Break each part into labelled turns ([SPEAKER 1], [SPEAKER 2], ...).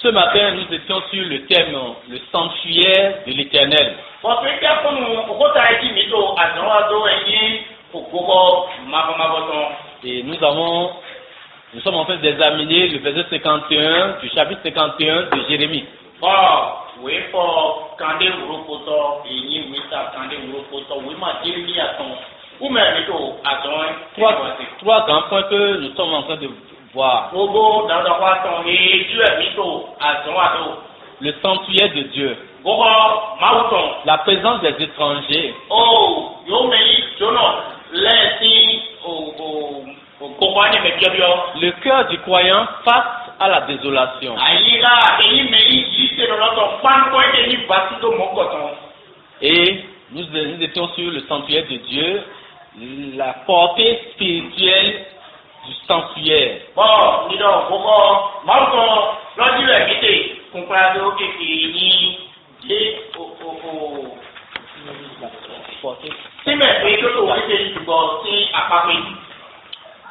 [SPEAKER 1] Ce matin, nous étions sur le thème le sanctuaire de l'Éternel. Et nous sommes en train d'examiner le verset 51 du chapitre 51 de Jérémie. Trois grands points que nous sommes en train de voir. Le sanctuaire de Dieu. La présence des étrangers. Le cœur du croyant face à la désolation. Et nous étions sur le sanctuaire de Dieu, la portée spirituelle du sanctuaire.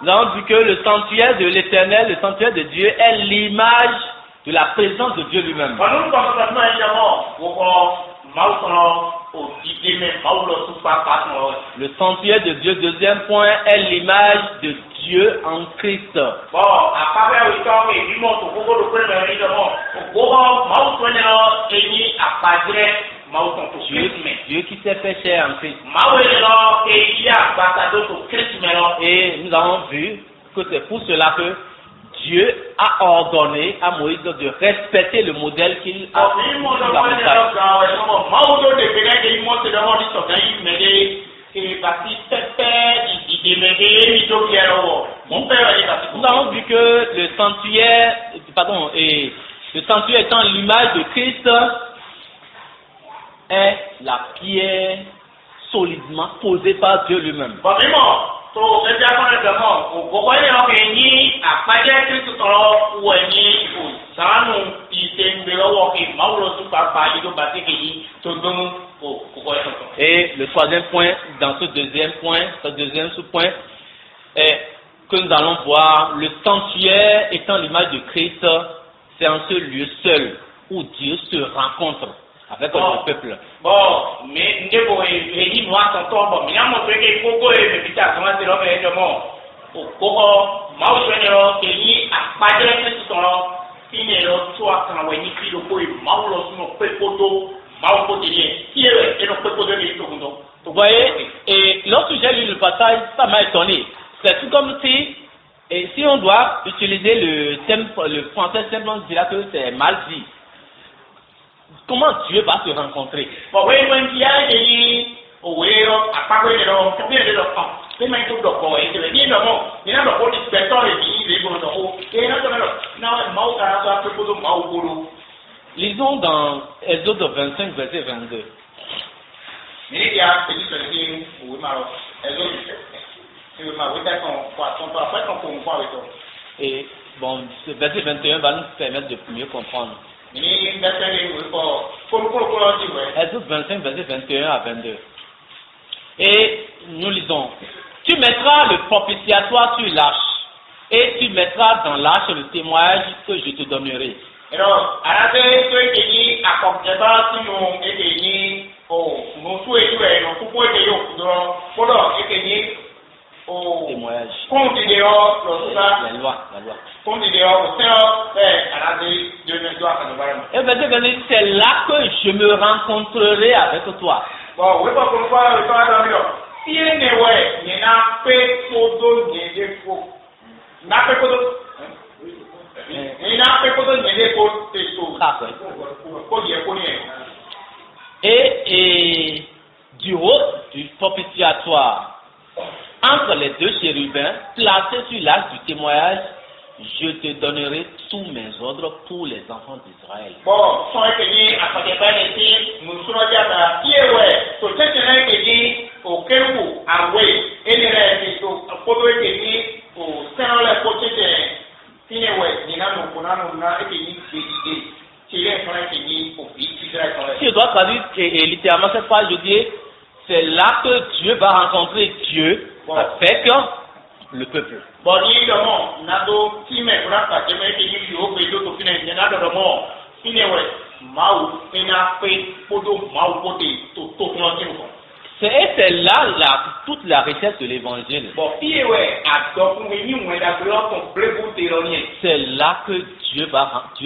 [SPEAKER 1] Nous avons dit que le sanctuaire de l'Éternel, le sanctuaire de Dieu, est l'image de la présence de Dieu lui-même. Le sanctuaire de Dieu, deuxième point, est l'image de Dieu en Christ. Dieu qui s'est fait chair en Christ. Et nous avons vu que c'est pour cela que Dieu a ordonné à Moïse de respecter le modèle qu'il a sur la montagne. Nous avons vu que le sanctuaire étant l'image de Christ, est la pierre solidement posée par Dieu lui-même. Et le troisième point, dans ce deuxième sous-point, est que nous allons voir le sanctuaire étant l'image de Christ, c'est en ce lieu seul où Dieu se rencontre avec le peuple. Vous voyez, et lorsque j'ai lu le passage, ça m'a étonné. C'est tout comme si, et si on doit utiliser le français simplement, on dira que c'est mal dit. Comment Dieu va se rencontrer? Lisons dans Exode 25, verset 22. Et bon, ce verset 21 va nous permettre de mieux comprendre. Exode 25, verset 21 à 22. Et nous lisons: tu mettras le propitiatoire sur l'arche, et tu mettras dans l'arche le témoignage que je te donnerai. Témoignage. La loi. Et verset 22, c'est là que je me rencontrerai avec toi. Et du haut du propitiatoire, entre les deux chérubins placés sur l'arche du témoignage, je te donnerai tous mes ordres pour les enfants d'Israël. Si je dois traduire littéralement cette phrase, je dis, c'est là que Dieu va rencontrer Dieu avec le peuple.
[SPEAKER 2] Bon, ni domo nado time kurapa jeme ke ni yo pe do to fina ni nado domo inewe mau ina pe podo mau pote to no tin ko.
[SPEAKER 1] C'est là toute la richesse de l'évangile.
[SPEAKER 2] Bon, inewe a do fun ni mu da blo ton blebu te lo ni.
[SPEAKER 1] C'est là que Dieu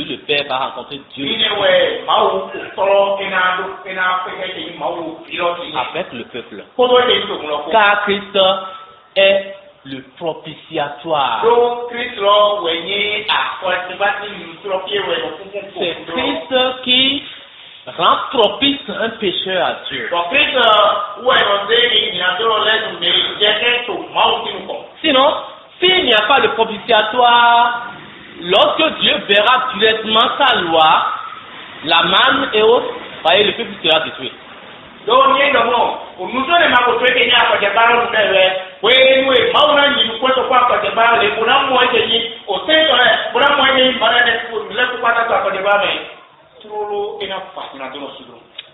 [SPEAKER 1] le Père va rencontrer Dieu.
[SPEAKER 2] Inewe mau solo ina pe ke ni mau ilo ti
[SPEAKER 1] avec le peuple.
[SPEAKER 2] Podo te to mo ko.
[SPEAKER 1] Car Christ est le propitiatoire. C'est Christ qui rend propice un pécheur à Dieu. Sinon, s'il n'y a pas de propitiatoire, lorsque Dieu verra directement sa loi, la manne et autres, voyez, le peuple sera détruit.
[SPEAKER 2] Donc, nous sommes les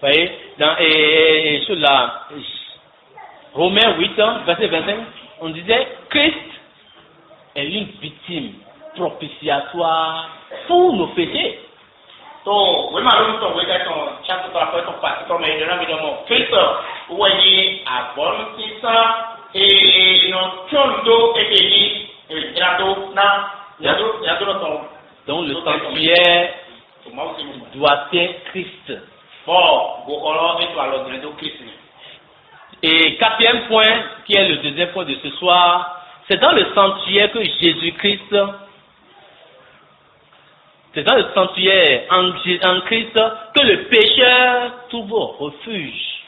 [SPEAKER 1] voyez, dans sur la Romains 8, verset 25, on disait Christ est une victime propitiatoire pour nos péchés.
[SPEAKER 2] So, we ma lo so we ga ton chapter para to pa to me na mi do mo. Kristo wo yi abon ti sa no chondo ekeli grado na ya do ton.
[SPEAKER 1] Donc le sanctuaire doit être Christ.
[SPEAKER 2] Bon, go oro et to alo grado Christ.
[SPEAKER 1] Et quatrième point, qui est le deuxième point de ce soir, c'est dans le sanctuaire que Jésus-Christ, c'est dans le sanctuaire en Christ que le pécheur trouve refuge.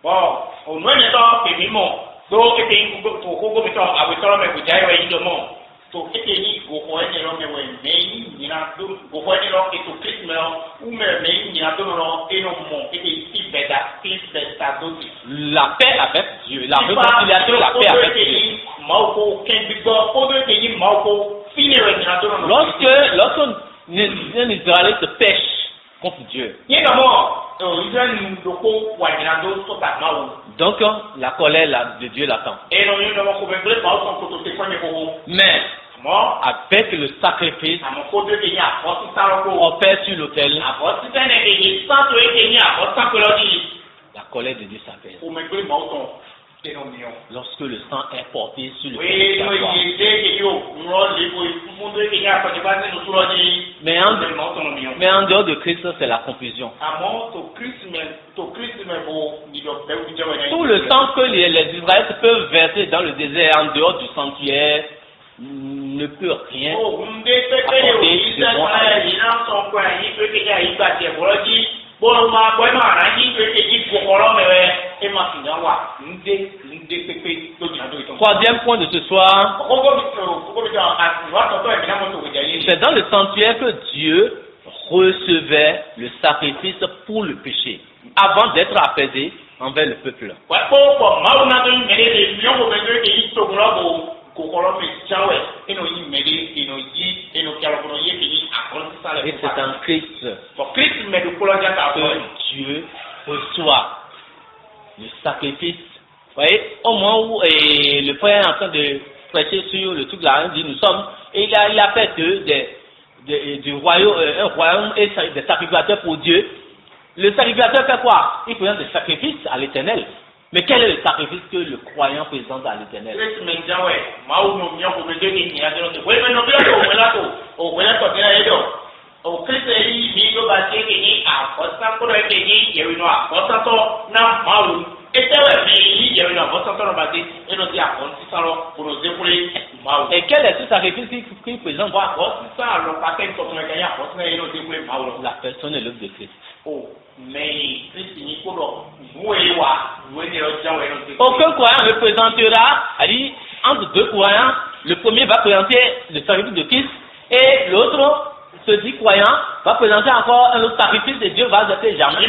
[SPEAKER 2] Bon, au moins de temps, c'est mimo. Donc, c'est une coupe pour couper le temps. Avec ça, mais vous avez eu le monde. Donc, c'est une coupe pour aller dans le monde. Mais il y a deux pour aller dans le Christ, ou même il y a deux noms et non monde. Et ici, bêta d'autres.
[SPEAKER 1] La paix avec Dieu, la réconciliation, la paix avec Dieu. Lorsque un Israélite pêche contre Dieu, donc la colère de Dieu l'attend. Mais avec le sacrifice offert sur l'autel, la colère de Dieu s'apaise. Lorsque le sang est porté sur le mais en dehors de Christ, c'est la confusion. Tout le sang que les Israélites peuvent verser dans le désert en dehors du sanctuaire ne peut rien apporter de bon à Dieu. Troisième point de ce soir, c'est dans le sanctuaire que Dieu recevait le sacrifice pour le péché, avant d'être apaisé envers le peuple. Et c'est en Christ que Dieu reçoit le sacrifice. Vous voyez, au moment où le frère est en train de prêcher sur le truc là, il dit nous sommes, et il a fait du royaume, un royaume et des sacrificateurs pour Dieu. Le sacrificateur fait quoi? Il présente des sacrifices à l'Éternel. Mais quel est le sacrifice que le croyant présente à l'Éternel? Et quel est ce sacrifice qu'il présente? La personne est l'œuvre de Christ. Aucun croyant ne présentera, entre deux croyants, le premier va présenter le sacrifice de Christ et l'autre, se dit croyant, va présenter encore un autre sacrifice et Dieu va jeter jamais.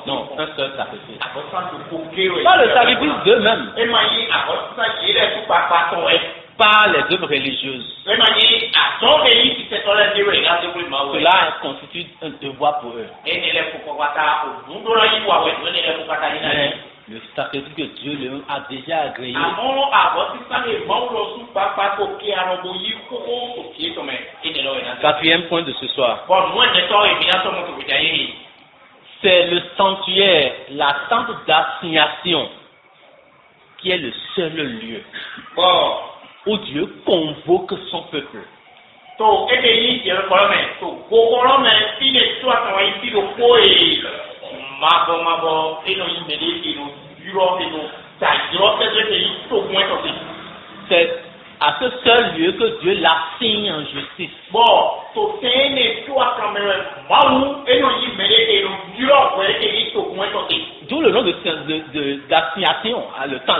[SPEAKER 1] Non, un seul sacrifice. Pas le sacrifice d'eux-mêmes. par les œuvres religieuses. Cela constitue un devoir pour eux. Mais le sacrifice que Dieu leur a déjà agréé. Quatrième point de ce soir. C'est le sanctuaire, la tente d'assignation, qui est le seul lieu où Dieu convoque son peuple. C'est à ce seul lieu que Dieu l'assigne en justice. D'où le nom d'assignation,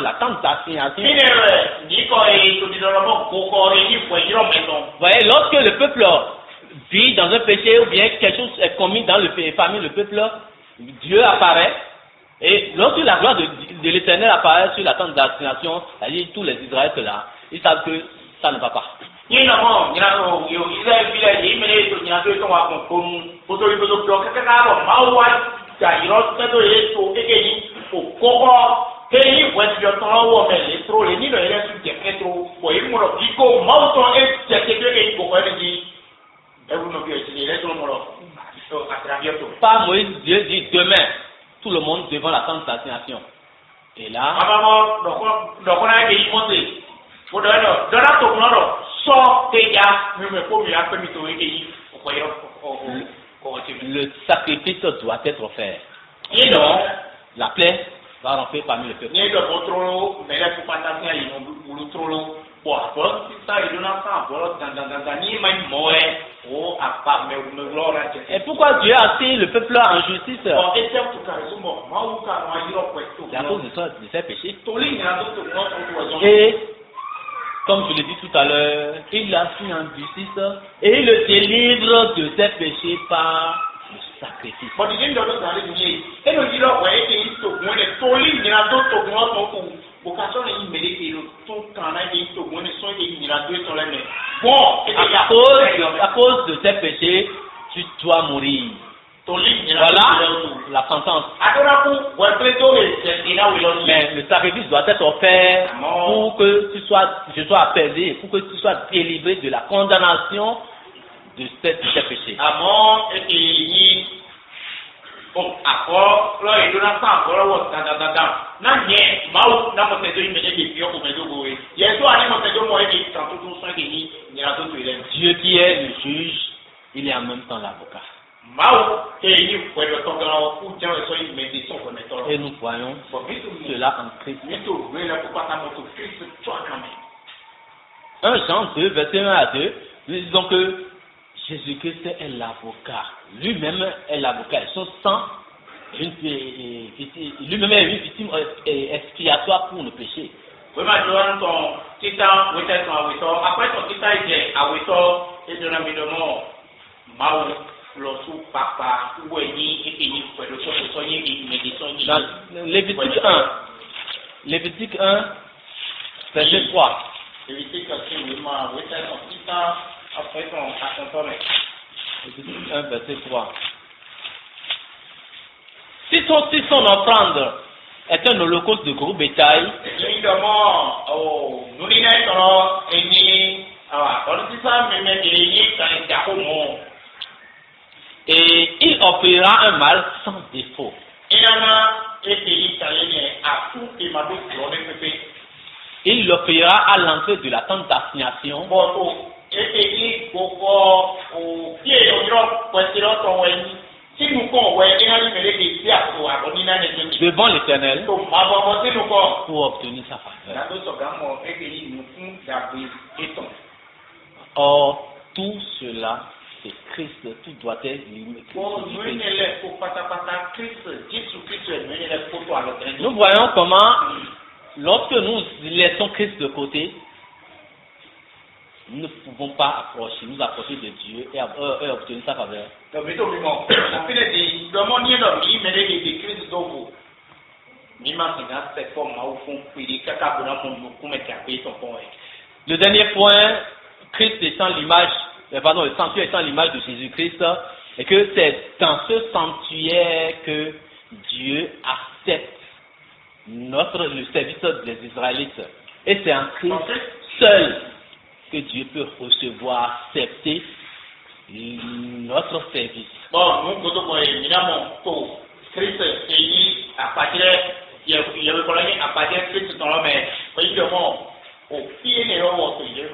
[SPEAKER 1] la tente d'assignation. Vous voyez, lorsque le peuple vit dans un péché ou bien quelque chose est commis parmi le peuple, Dieu apparaît. Et lorsque la gloire de l'Éternel apparaît sur la tente d'assignation, c'est-à-dire tous les Israélites là, ils savent que ça ne va pas. Par Moïse, Dieu dit demain, tout le monde devant la tente d'assignation. Et là, le sacrifice doit être fait. Sinon, la plaie va rentrer parmi le peuple. Et pourquoi Dieu a assis le peuple en justice? C'est à cause de ses péchés. Et comme je l'ai dit tout à l'heure, il l'assigne en justice et il le délivre de ses péchés par le sacrifice. À cause de tes péchés, tu dois mourir. Voilà la sentence. Mais le sacrifice doit être offert pour que je sois apaisé, pour que tu sois délivré de la condamnation de tes péchés. Dieu qui est le juge, il est en même temps l'avocat. Et nous voyons cela en Christ. 1 Jean 2, verset 1 à 2, nous disons que Jésus-Christ est l'avocat. Lui-même est l'avocat. Son sang, lui-même est une victime expiatoire pour nos péchés. Dans Lévitique 1, verset 3. Lévitique 1, verset 3. Si son offrande est un holocauste de gros bétail, et il offrira un mâle sans défaut. Il l'offrira à l'entrée de la tente d'assignation. Devant l'Éternel pour obtenir sa faveur. Or, tout cela, c'est Christ, tout doit être limité. Nous voyons comment, lorsque nous laissons Christ de côté, nous ne pouvons pas nous approcher de Dieu et obtenir sa faveur. Le dernier point, Christ étant l'image, le sanctuaire étant l'image de Jésus-Christ, et que c'est dans ce sanctuaire que Dieu accepte le service des Israélites. Et c'est en Christ seul que Dieu peut recevoir, accepter notre service.
[SPEAKER 2] Bon, nous, quand on est évidemment, Christ est à partir il y avait à partir de Christ dans l'homme, évidemment, au pied des robots, il y a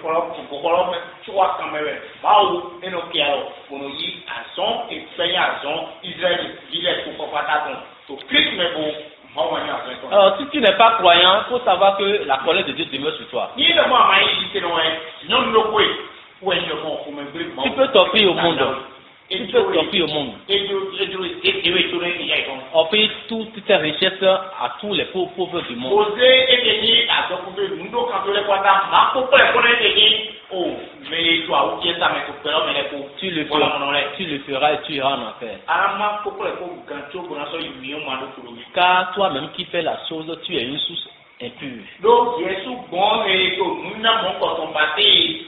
[SPEAKER 2] trois caméras, Baou et nos pianos, pour nous dire à son et payer à son, Israël, il est pour pas t'attendre. Donc, Christ, mais bon.
[SPEAKER 1] Alors, si tu n'es pas croyant, il faut savoir que la colère de Dieu demeure sur toi. Tu peux t'offrir au monde. Tu peux t'offrir au monde. Offrir toutes tes richesses à tous les pauvres du monde. Tu le feras et tu iras en enfer. Car toi-même qui fais la chose, tu es une source impure.
[SPEAKER 2] Donc, Jésus, bon, et nous n'avons pas combattu.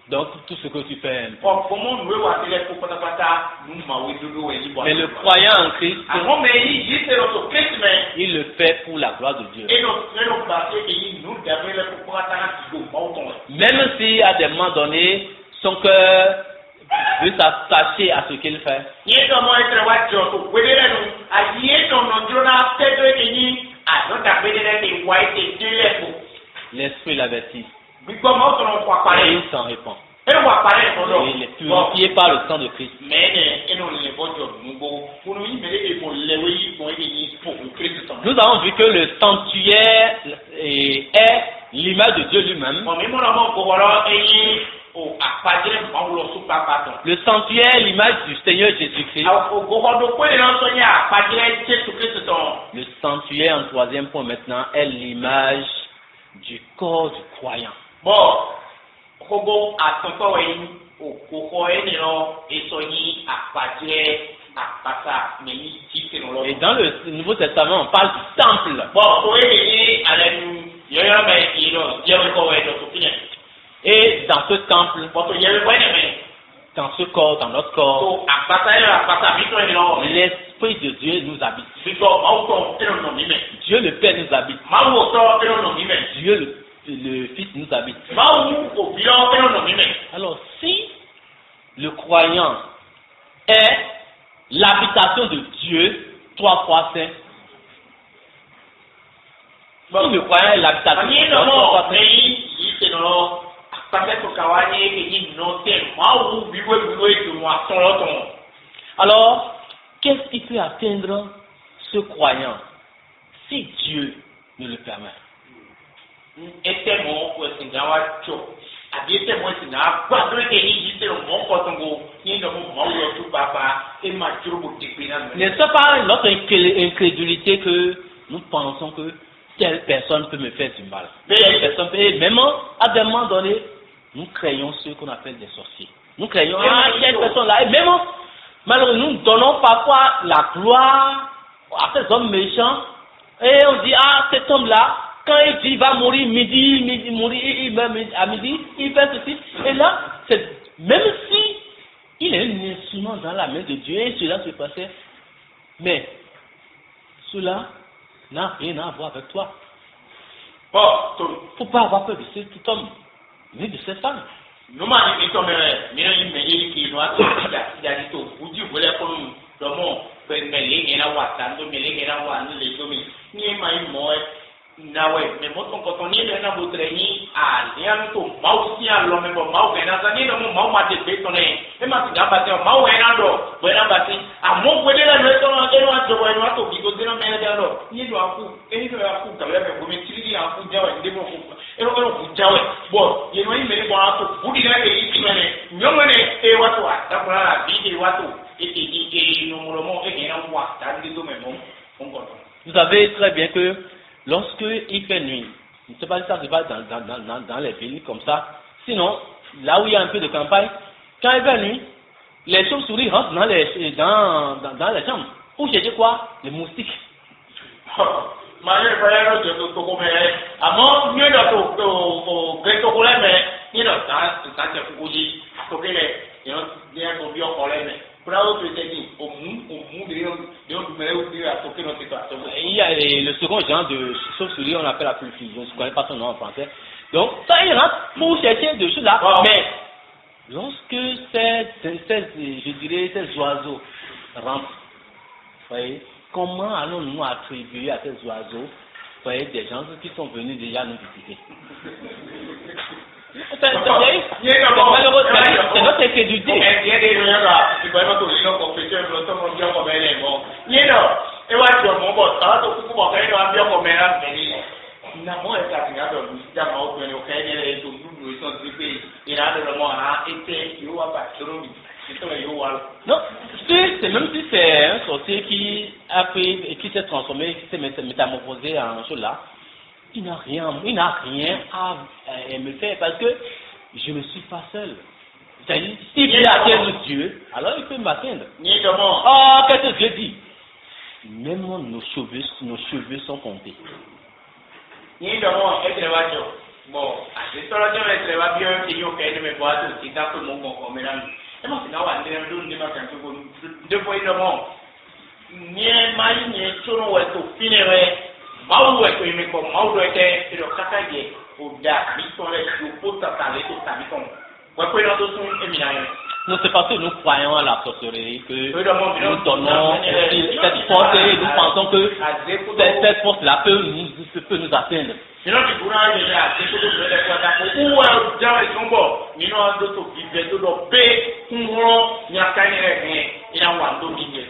[SPEAKER 1] Donc tout ce que tu fais. Mais le croyant en Christ, il le fait pour la gloire de Dieu. Même si à des moments donnés, son cœur veut s'attacher à ce qu'il fait. L'esprit l'avertit. Et il s'en répand. Il est purifié par le sang de Christ. Nous avons vu que le sanctuaire est l'image de Dieu lui-même. Le sanctuaire est l'image du Seigneur Jésus-Christ. Le sanctuaire, en troisième point maintenant, est l'image du corps du croyant. Et dans le Nouveau Testament, on parle du temple. Et dans ce temple, dans ce corps, dans notre corps, l'Esprit de Dieu nous habite. Dieu le Père nous habite. Dieu le Fils nous habite. Alors si le croyant est l'habitation de Dieu, trois fois saint, si le croyant est l'habitation de Dieu, trois fois saint, alors qu'est-ce qui peut atteindre ce croyant si Dieu ne le permet? N'est-ce pas notre incrédulité que nous pensons que telle personne peut me faire du mal? Telle personne peut, même à des moments donnés, nous craignons ceux qu'on appelle des sorciers. Nous craignons, telle personne-là, et même malheureusement, nous donnons parfois la gloire à ces hommes méchants, et on dit, cet homme-là, quand il dit, il va mourir à midi, il fait ceci, et là, même si il est un instrument dans la main de Dieu, et cela se passait, mais cela n'a rien à voir avec toi. Il ne faut pas avoir peur de cet homme, ni de cette femme.
[SPEAKER 2] Nawe, mais moi quand on y est dans votre réunion, rien tout, mau si à l'homme, mau gana, ça n'est pas mau m'a détonné, et ma fille a battu, mau gana, voilà battu, à mon côté là, le temps, et moi je vois un autre, qui go dans mes dents, ni doit coup, et il doit coup, quand même, vous mettez un coup de jaoué, des bons coups, et on coup de jaoué, bon, il y a une mais bon, un coup, vous dites là, et il mène, non, et what, d'accord, la vie, et what, et nous mourons, et il y a un what, t'as dit, mais bon, on compte.
[SPEAKER 1] Vous savez très bien que lorsque il fait nuit, je ne sais pas si ça se passe dans les villes comme ça. Sinon, là où il y a un peu de campagne, quand il fait nuit, les chauves-souris rentrent dans les chambres. Pour chercher quoi? Les moustiques.
[SPEAKER 2] Manuel Fayano de Tokome, among you know to great Tokoleme, you know, that's a Fuji, Tokele, you know, there will be a colony. Proud to say,
[SPEAKER 1] il y a le second genre de chauve-souris, on appelle la pulfusion, je ne connais pas son nom en français. Donc, ça il rentre pour chercher de choses là, mais lorsque je dirais, ces oiseaux rentrent, voyez, comment allons-nous attribuer à ces oiseaux, voyez, des gens qui sont venus déjà nous visiter? C'est malheureux, c'est notre incrédulité. Non, c'est même si c'est un sorcier qui a pris et qui s'est transformé, qui s'est métamorphosé en chose là, il n'a rien à me faire parce que je ne suis pas seul. C'est-à-dire, s'il peut atteindre Dieu, alors il peut m'atteindre. Oh, qu'est-ce que Dieu dit? Même nos cheveux sont comptés.
[SPEAKER 2] Bon, c'est ça, je vais bien que vous ayez mes boîtes, c'est ça que mon mélange. Et moi, c'est là où on est deux fois le monde. Ni maïs, ni chono, ou est au finiré, maou est au imméco, maou est et le cacaillé, au gars, ils sont les jours, ça t'allait, tout ça, ils sont.
[SPEAKER 1] Non, c'est parce que nous croyons à la sorcellerie que nous donnons cette force et nous pensons que cette force-là peut nous atteindre.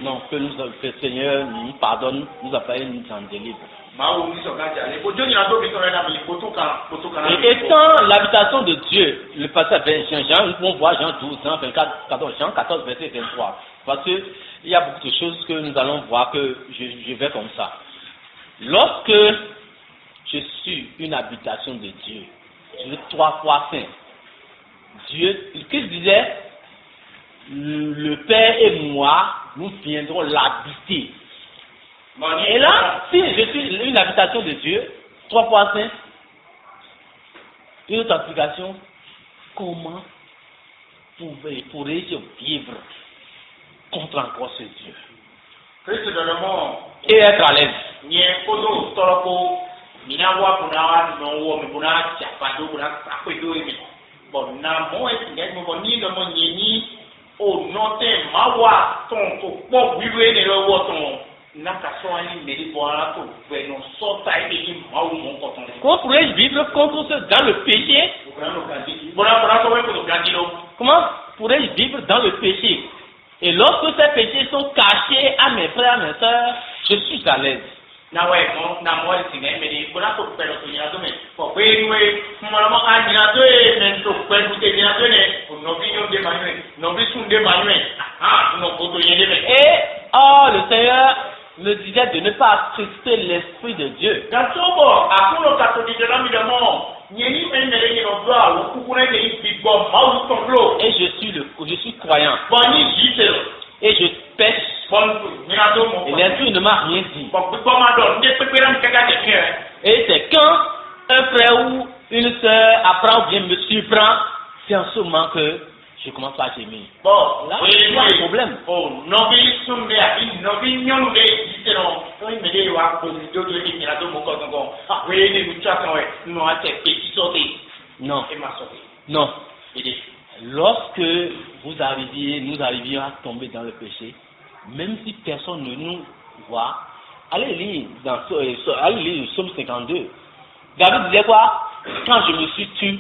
[SPEAKER 1] Non, que le Seigneur nous pardonne, nous appelle, nous en délivre. Et étant l'habitation de Dieu, le passage Jean, on voit Jean 12, Jean 24, 14, Jean 14, verset 23. Parce qu'il y a beaucoup de choses que nous allons voir que je vais comme ça. Lorsque je suis une habitation de Dieu, je suis 3 fois saint. Dieu, qu'est-ce qu'il disait? Le Père et moi, nous viendrons l'habiter. Et là, si je suis une habitation de Dieu, 3 fois saint, une autre application, comment pourrais-je vivre contre encore ce Dieu? Et être à l'aise. Comment pourrais-je vivre contre ce dans le péché? Comment pourrais-je vivre dans le péché? Et lorsque ces péchés sont cachés à mes frères, à mes soeurs, je suis à l'aise. Et le Seigneur me disait de ne pas attrister l'Esprit de Dieu. Et je suis croyant. Et je pêche. Et l'Esprit ne m'a rien dit. Et c'est quand un frère ou une soeur apprend ou bien me surprend, c'est en ce moment que je commence à gémir. Là, il y a un problème. Non. Non. Lorsque nous arrivions à tomber dans le péché, même si personne ne nous voit, allez lire le psaume 52. David disait quoi? Quand je me suis tué,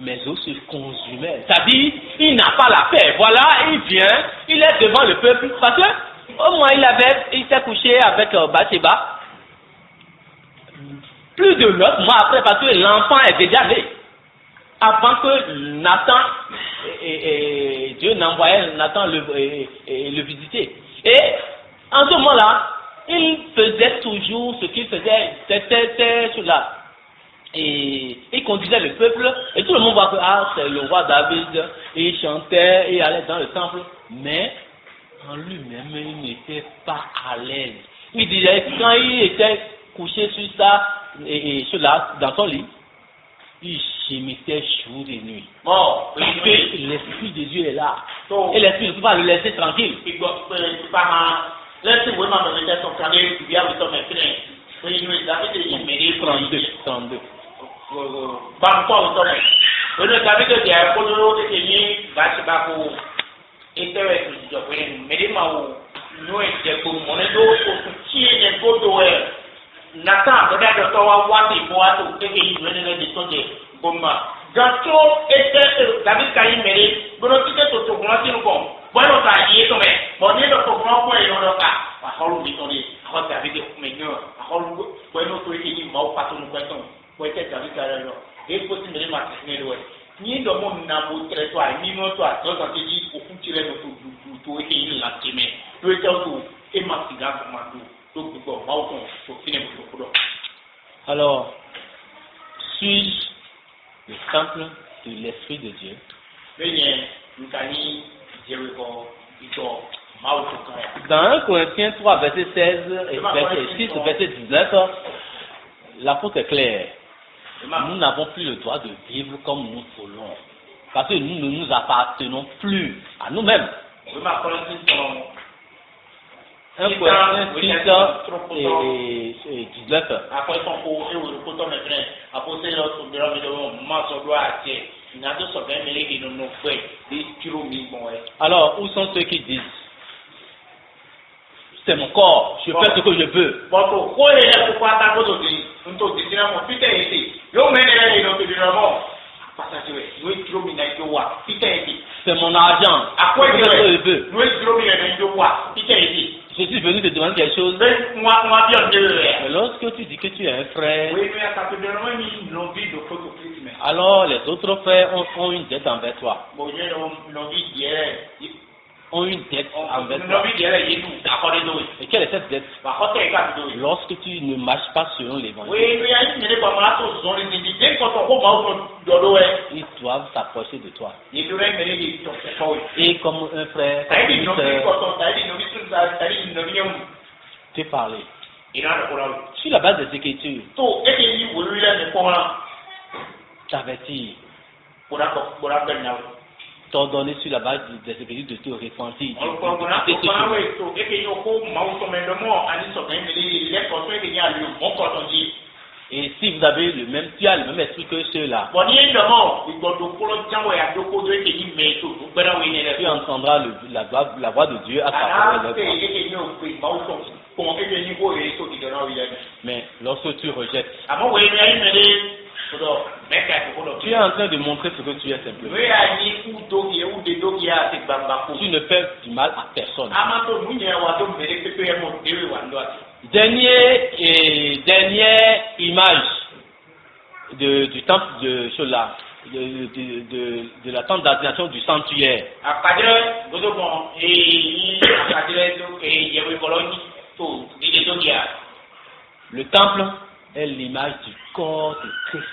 [SPEAKER 1] mes os se consumaient. C'est-à-dire, il n'a pas la paix. Voilà, il vient, il est devant le peuple, parce que au moins il s'est couché avec Bathsheba. Plus de 9 mois après, parce que l'enfant est déjà né. Avant que Nathan et Dieu n'envoyait Nathan le visiter. Et en ce moment-là, il faisait toujours ce qu'il faisait, c'était cela. Et il conduisait le peuple, et tout le monde voit que c'est le roi David, et il chantait, et il allait dans le temple, mais en lui-même, il n'était pas à l'aise. Il disait, quand il était couché sur ça et cela dans son lit, il gémissait jour et nuit.
[SPEAKER 2] Bon,
[SPEAKER 1] Parce que l'Esprit de Dieu est là. Et l'Esprit ne peut pas le laisser tranquille.
[SPEAKER 2] Laissez moi ma mettre son carnet du bien avec ton maître. Oui, nous David est mêlé
[SPEAKER 1] 32.
[SPEAKER 2] Bam quoi au sommet. Oui, David est à Kodoro et Kenny, Bachibako, et Terre du Joplin, Medima, nous est pour mon edo, pour qui est un beau doer. Nathan, peut-être que tu vas voir des bois ou quelque chose de sonner. Bomba. Gâteau était David Karim mêlé, bon, tu sais, tu te vois si nous bon. Bueno, ta y eso me, poniendo tu rojo y no lo ca, bajo un bitoni, bajo David de Meño, bajo bueno tu y mau pato no cuento, pues que David Carrero, es posible más dinero. Ni do mon na bu tre to ai ni no to a to ti ji o fun ti re no tu e la ti me. Tu e tu e ma ti ga ma tu ko mau to fine bu ko.
[SPEAKER 1] Alors, suis-je le temple de l'Esprit de Dieu?
[SPEAKER 2] Bien, nous cani
[SPEAKER 1] Dans 1 Corinthiens 3, verset 16 et verset 6, verset 19, l'apôtre est clair. Nous n'avons plus le droit de vivre comme nous voulons. Parce que nous ne nous appartenons plus à nous-mêmes. 1 Corinthiens 6 et 19. Alors, où sont ceux qui disent c'est mon corps, je fais ce que je veux. C'est mon argent, je fais ce que je veux. Je suis venu te demander quelque chose. Mais lorsque tu dis que tu es un frère, alors les autres frères ont une dette envers toi. Ont une dette envers toi. Et quelle est cette dette? Lorsque tu ne marches pas selon l'évangile, ils doivent s'approcher de toi. Et comme un frère, te parler. Sur la base des Écritures, t'avertir, t'ordonner sur la base des Écritures de te repentir. Et si vous avez le même, tu as le même esprit que ceux-là, tu entendras la voix de Dieu à travers leur voix. Mais lorsque tu rejettes, tu es en train de montrer ce que tu es simplement. Tu ne fais du mal à personne. Dernière image du temple de Shola, de la tente d'adoration du sanctuaire. Le temple est l'image du corps de Christ.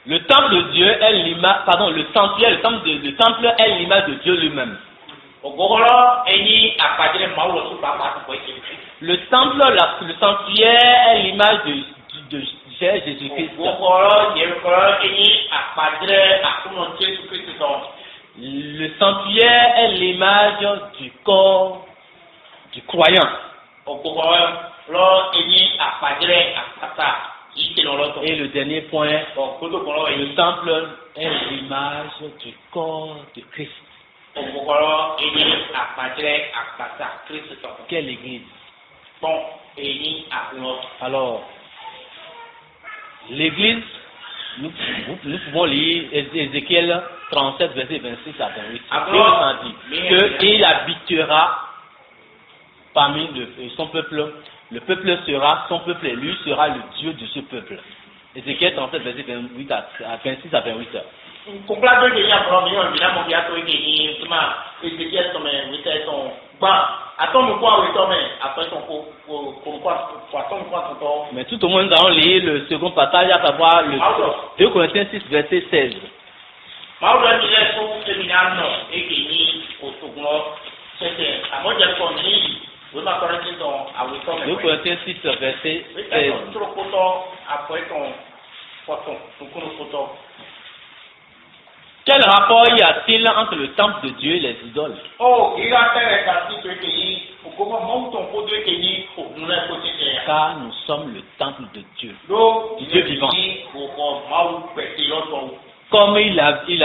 [SPEAKER 1] Le temple de Dieu est l'image, pardon, le sanctuaire, le temple est l'image de Dieu lui-même. Le temple, le sanctuaire est l'image de Jésus-Christ. Le sanctuaire est l'image du corps du croyant. Et le dernier point, le temple est l'image du corps de Christ. Quelle église? Alors, l'église, nous pouvons lire Ézéchiel 37, verset 26 à 28. Dieu a dit qu'il habitera parmi son peuple. Le peuple sera, son peuple élu sera le Dieu de ce peuple. Ézéchiel 37, verset 26 à 28. Mais tout au moins nous allons lire le second passage, à savoir le 2 Corinthiens 6, verset 16.
[SPEAKER 2] c'est à moi j'ai connu oui ma correcte dans à oui comme
[SPEAKER 1] 2 Corinthiens 6 verset 16.
[SPEAKER 2] trop content après ton photo.
[SPEAKER 1] Quel rapport y a-t-il entre le temple de Dieu et les idoles?
[SPEAKER 2] Oh, il a fait un pays pour comment monte ton pot de pays pour nous les côtés.
[SPEAKER 1] Car nous sommes le temple de Dieu.
[SPEAKER 2] Donc,
[SPEAKER 1] Dieu vivant. Comme il a dit,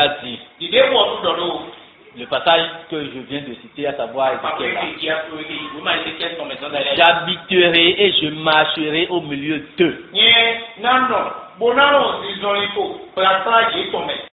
[SPEAKER 1] le passage que je viens de citer, à savoir j'habiterai et je marcherai au milieu d'eux.